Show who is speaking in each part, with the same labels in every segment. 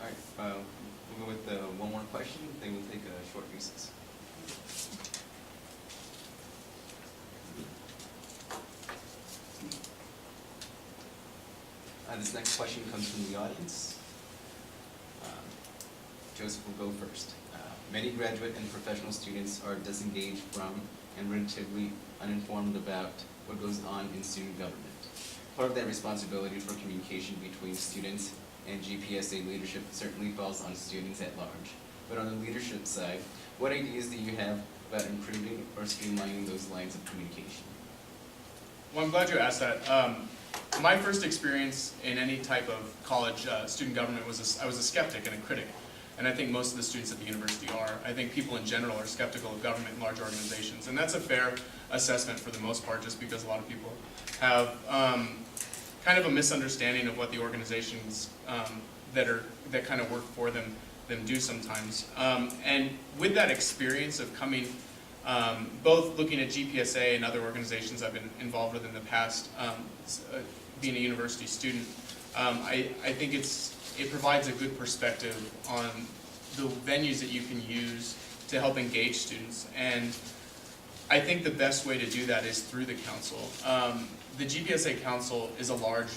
Speaker 1: All right, we'll go with one more question, then we'll take a short recess. This next question comes from the audience. Joseph will go first. Many graduate and professional students are disengaged from and relatively uninformed about what goes on in student government. Part of that responsibility for communication between students and GPSA leadership certainly falls on students at large. But on the leadership side, what ideas do you have about improving or streamlining those lines of communication?
Speaker 2: Well, I'm glad you asked that. My first experience in any type of college student government was I was a skeptic and a critic. And I think most of the students at the university are. I think people in general are skeptical of government and large organizations. And that's a fair assessment for the most part, just because a lot of people have kind of a misunderstanding of what the organizations that kind of work for them do sometimes. And with that experience of coming, both looking at GPSA and other organizations I've been involved with in the past, being a university student, I think it provides a good perspective on the venues that you can use to help engage students. And I think the best way to do that is through the council. The GPSA Council is a large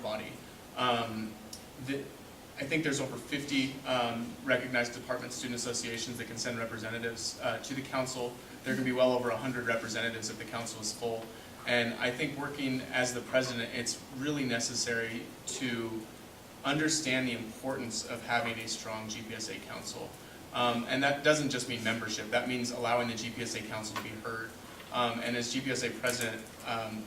Speaker 2: body. I think there's over 50 recognized department student associations that can send representatives to the council. There can be well over 100 representatives if the council is full. And I think working as the president, it's really necessary to understand the importance of having a strong GPSA council. And that doesn't just mean membership, that means allowing the GPSA council to be heard. And as GPSA president,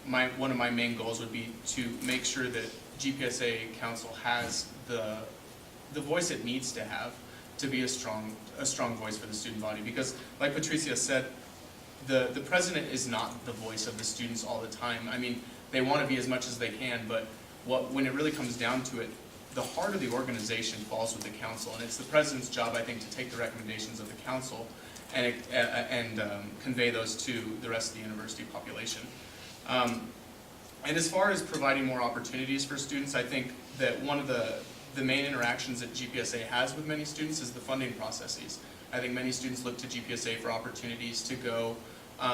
Speaker 2: one of my main goals would be to make sure that GPSA council has the voice it needs to have to be a strong voice for the student body. Because like Patricia said, the president is not the voice of the students all the time. I mean, they want to be as much as they can, but when it really comes down to it, the heart of the organization falls with the council, and it's the president's job, I think, to take the recommendations of the council and convey those to the rest of the university population. And as far as providing more opportunities for students, I think that one of the main interactions that GPSA has with many students is the funding processes. I think many students look to GPSA for opportunities to go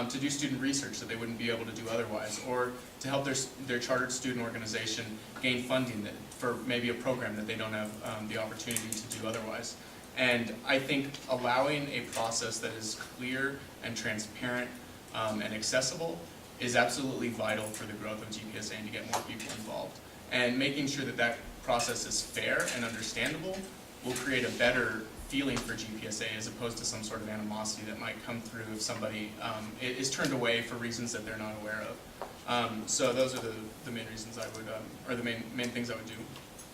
Speaker 2: to do student research that they wouldn't be able to do otherwise, or to help their chartered student organization gain funding for maybe a program that they don't have the opportunity to do otherwise. And I think allowing a process that is clear and transparent and accessible is absolutely vital for the growth of GPSA and to get more people involved. And making sure that that process is fair and understandable will create a better feeling for GPSA as opposed to some sort of animosity that might come through if somebody is turned away for reasons that they're not aware of. So those are the main reasons I would, or the main things I would do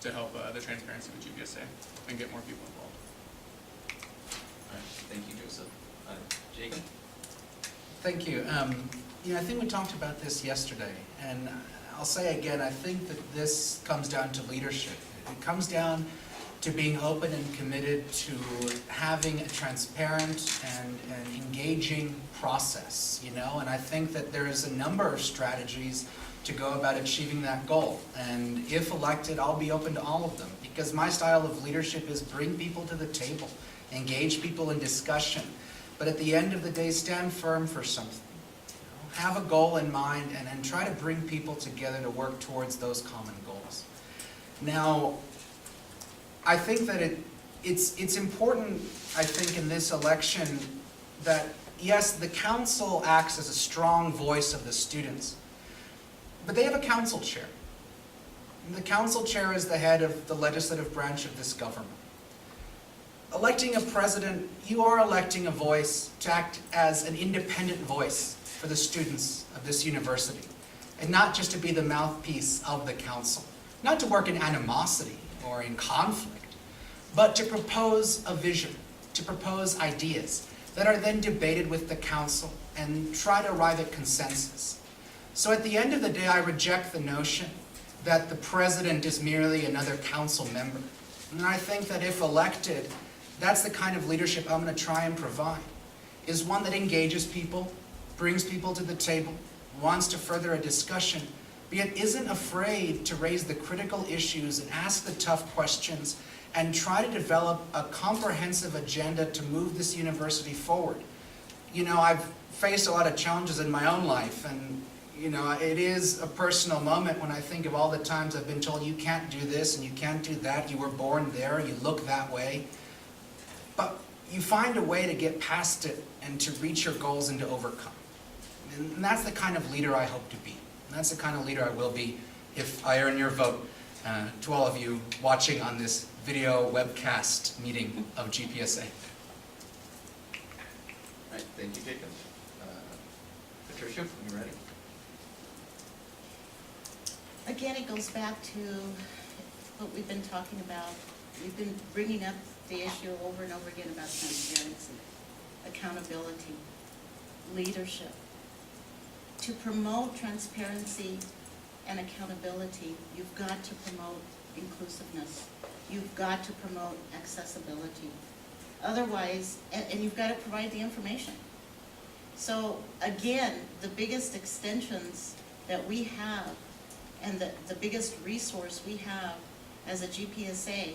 Speaker 2: to help the transparency with GPSA and get more people involved.
Speaker 1: All right, thank you, Joseph. Jacob?
Speaker 3: Thank you. I think we talked about this yesterday, and I'll say again, I think that this comes down to leadership. It comes down to being open and committed to having a transparent and engaging process, and I think that there is a number of strategies to go about achieving that goal. And if elected, I'll be open to all of them, because my style of leadership is bring people to the table, engage people in discussion, but at the end of the day, stand firm for something. Have a goal in mind and try to bring people together to work towards those common goals. Now, I think that it's important, I think, in this election that, yes, the council acts as a strong voice of the students, but they have a council chair. And the council chair is the head of the legislative branch of this government. Electing a president, you are electing a voice to act as an independent voice for the students of this university, and not just to be the mouthpiece of the council, not to work in animosity or in conflict, but to propose a vision, to propose ideas that are then debated with the council and try to arrive at consensus. So at the end of the day, I reject the notion that the president is merely another council member. And I think that if elected, that's the kind of leadership I'm going to try and provide, is one that engages people, brings people to the table, wants to further a discussion, yet isn't afraid to raise the critical issues and ask the tough questions and try to develop a comprehensive agenda to move this university forward. You know, I've faced a lot of challenges in my own life, and you know, it is a personal moment when I think of all the times I've been told you can't do this and you can't do that, you were born there, you look that way. But you find a way to get past it and to reach your goals and to overcome. And that's the kind of leader I hope to be. And that's the kind of leader I will be if I earn your vote. To all of you watching on this video webcast meeting of GPSA.
Speaker 1: All right, thank you, Jacob. Patricia, when you're ready.
Speaker 4: Again, it goes back to what we've been talking about. We've been bringing up the issue over and over again about transparency, accountability, leadership. To promote transparency and accountability, you've got to promote inclusiveness. You've got to promote accessibility. Otherwise, and you've got to provide the information. So again, the biggest extensions that we have and the biggest resource we have as a GPSA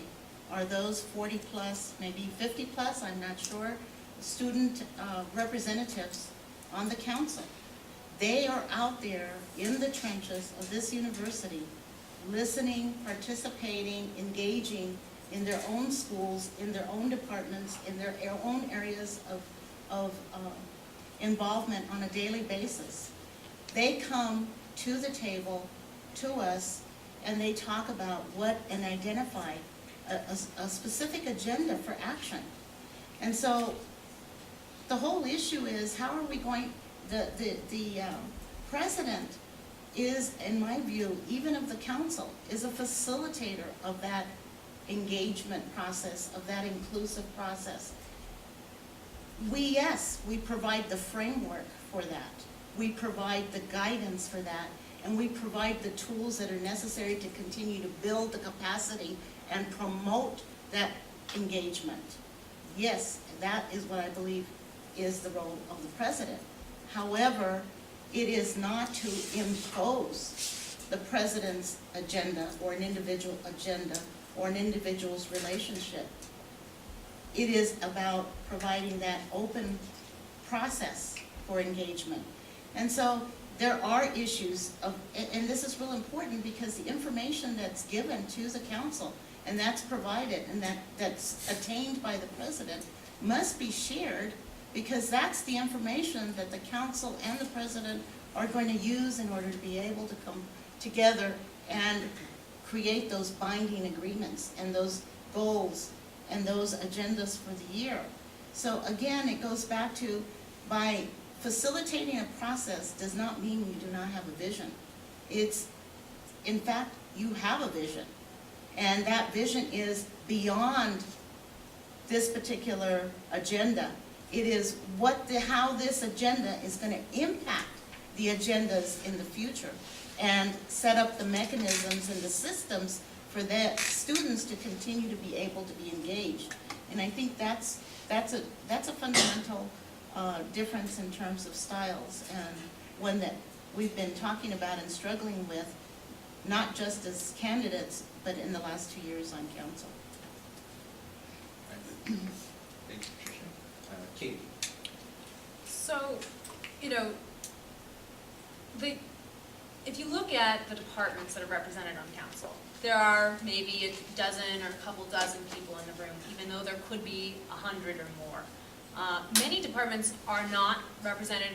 Speaker 4: are those 40 plus, maybe 50 plus, I'm not sure, student representatives on the council. They are out there in the trenches of this university, listening, participating, engaging in their own schools, in their own departments, in their own areas of involvement on a daily basis. They come to the table, to us, and they talk about what and identify a specific agenda for action. And so the whole issue is, how are we going, the president is, in my view, even of the council, is a facilitator of that engagement process, of that inclusive process. Yes, we provide the framework for that. We provide the guidance for that. And we provide the tools that are necessary to continue to build the capacity and promote that engagement. Yes, that is what I believe is the role of the president. However, it is not to impose the president's agenda or an individual agenda or an individual's relationship. It is about providing that open process for engagement. And so there are issues of, and this is real important because the information that's given to the council and that's provided and that's attained by the president must be shared, because that's the information that the council and the president are going to use in order to be able to come together and create those binding agreements and those goals and those agendas for the year. So again, it goes back to, by facilitating a process does not mean you do not have a vision. It's, in fact, you have a vision. And that vision is beyond this particular agenda. It is how this agenda is going to impact the agendas in the future and set up the mechanisms and the systems for the students to continue to be able to be engaged. And I think that's a fundamental difference in terms of styles, and one that we've been talking about and struggling with, not just as candidates, but in the last 2 years on council.
Speaker 1: Thank you, Patricia. Katie.
Speaker 5: So, you know, if you look at the departments that are represented on council, there are maybe a dozen or a couple dozen people in the room, even though there could be 100 or more. Many departments are not represented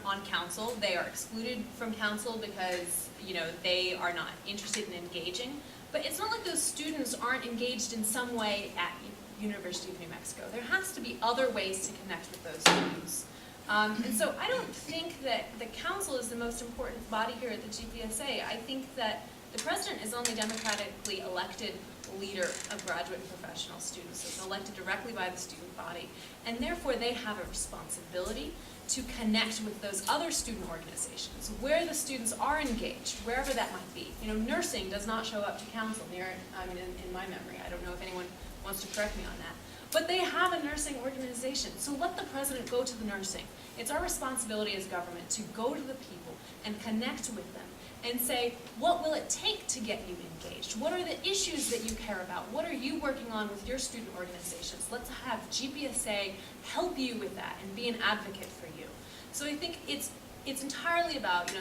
Speaker 5: on council. They are excluded from council because, you know, they are not interested in engaging. But it's not like those students aren't engaged in some way at University of New Mexico. There has to be other ways to connect with those students. And so I don't think that the council is the most important body here at the GPSA. I think that the president is only democratically elected leader of graduate and professional students. It's elected directly by the student body, and therefore they have a responsibility to connect with those other student organizations where the students are engaged, wherever that might be. You know, nursing does not show up to council in my memory. I don't know if anyone wants to correct me on that. But they have a nursing organization, so let the president go to the nursing. It's our responsibility as government to go to the people and connect with them and say, what will it take to get you engaged? What are the issues that you care about? What are you working on with your student organizations? Let's have GPSA help you with that and be an advocate for you. So I think it's entirely about,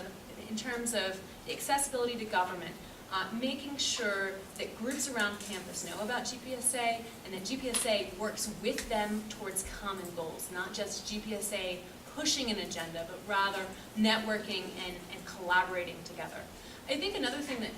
Speaker 5: in terms of the accessibility to government, making sure that groups around campus know about GPSA and that GPSA works with them towards common goals, not just GPSA pushing an agenda, but rather networking and collaborating together. I think another thing that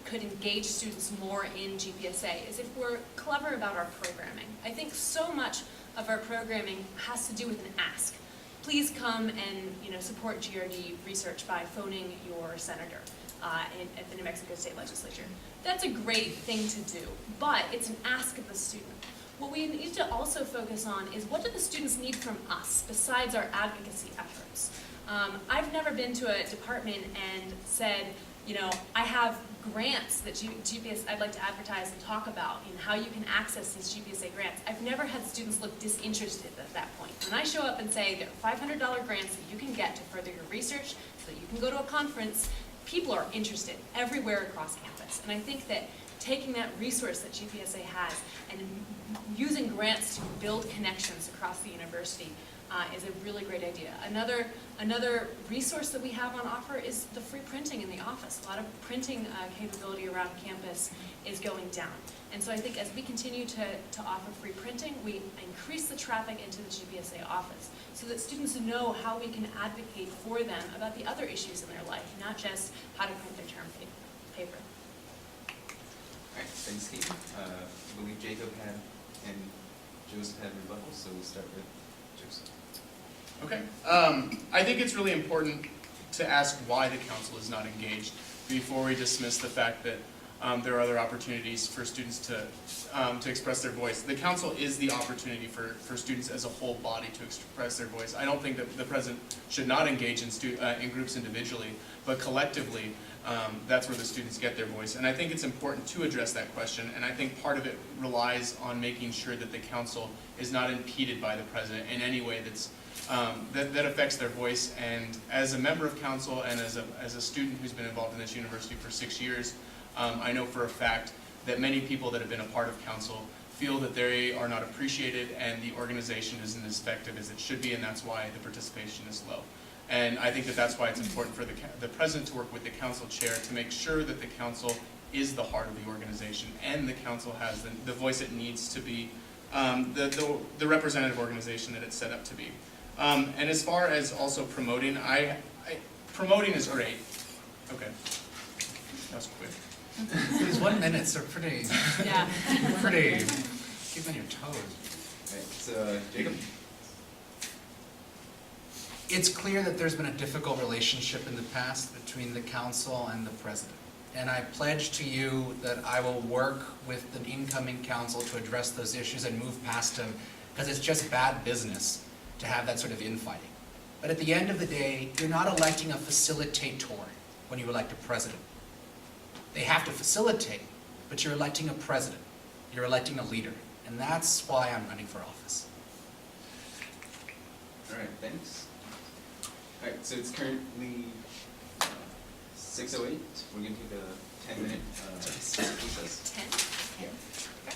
Speaker 5: could engage students more in GPSA is if we're clever about our programming. I think so much of our programming has to do with an ask. Please come and support GRD research by phoning your senator at the New Mexico State Legislature. That's a great thing to do, but it's an ask of the student. What we need to also focus on is what do the students need from us besides our advocacy efforts. I've never been to a department and said, I have grants that I'd like to advertise and talk about and how you can access these GPSA grants. I've never had students look disinterested at that point. When I show up and say there are $500 grants that you can get to further your research so that you can go to a conference, people are interested everywhere across campus. And I think that taking that resource that GPSA has and using grants to build connections across the university is a really great idea. Another resource that we have on offer is the free printing in the office. A lot of printing capability around campus is going down. And so I think as we continue to offer free printing, we increase the traffic into the GPSA office so that students know how we can advocate for them about the other issues in their life, not just how to print their term paper.
Speaker 1: All right, thanks, Kate. I believe Jacob and Joseph had rebuttals, so we'll start with Joseph.
Speaker 2: Okay. I think it's really important to ask why the council is not engaged before we dismiss the fact that there are other opportunities for students to express their voice. The council is the opportunity for students as a whole body to express their voice. I don't think that the president should not engage in groups individually, but collectively, that's where the students get their voice. And I think it's important to address that question, and I think part of it relies on making sure that the council is not impeded by the president in any way that affects their voice. And as a member of council and as a student who's been involved in this university for 6 years, I know for a fact that many people that have been a part of council feel that they are not appreciated and the organization isn't as effective as it should be, and that's why the participation is low. And I think that that's why it's important for the president to work with the council chair to make sure that the council is the heart of the organization and the council has the voice it needs to be the representative organization that it's set up to be. And as far as also promoting, promoting is great. Okay, that was quick.
Speaker 3: These 1 minutes are pretty,
Speaker 5: Yeah.
Speaker 3: pretty, keep on your toes.
Speaker 1: All right, so Jacob.
Speaker 3: It's clear that there's been a difficult relationship in the past between the council and the president. And I pledge to you that I will work with the incoming council to address those issues and move past them, because it's just bad business to have that sort of infighting. But at the end of the day, you're not electing a facilitator when you elect a president. They have to facilitate, but you're electing a president. You're electing a leader. And that's why I'm running for office.
Speaker 1: All right, thanks. All right, so it's currently 6:08. We're going to take a 10-minute recess.
Speaker 5: 10?
Speaker 1: Yeah.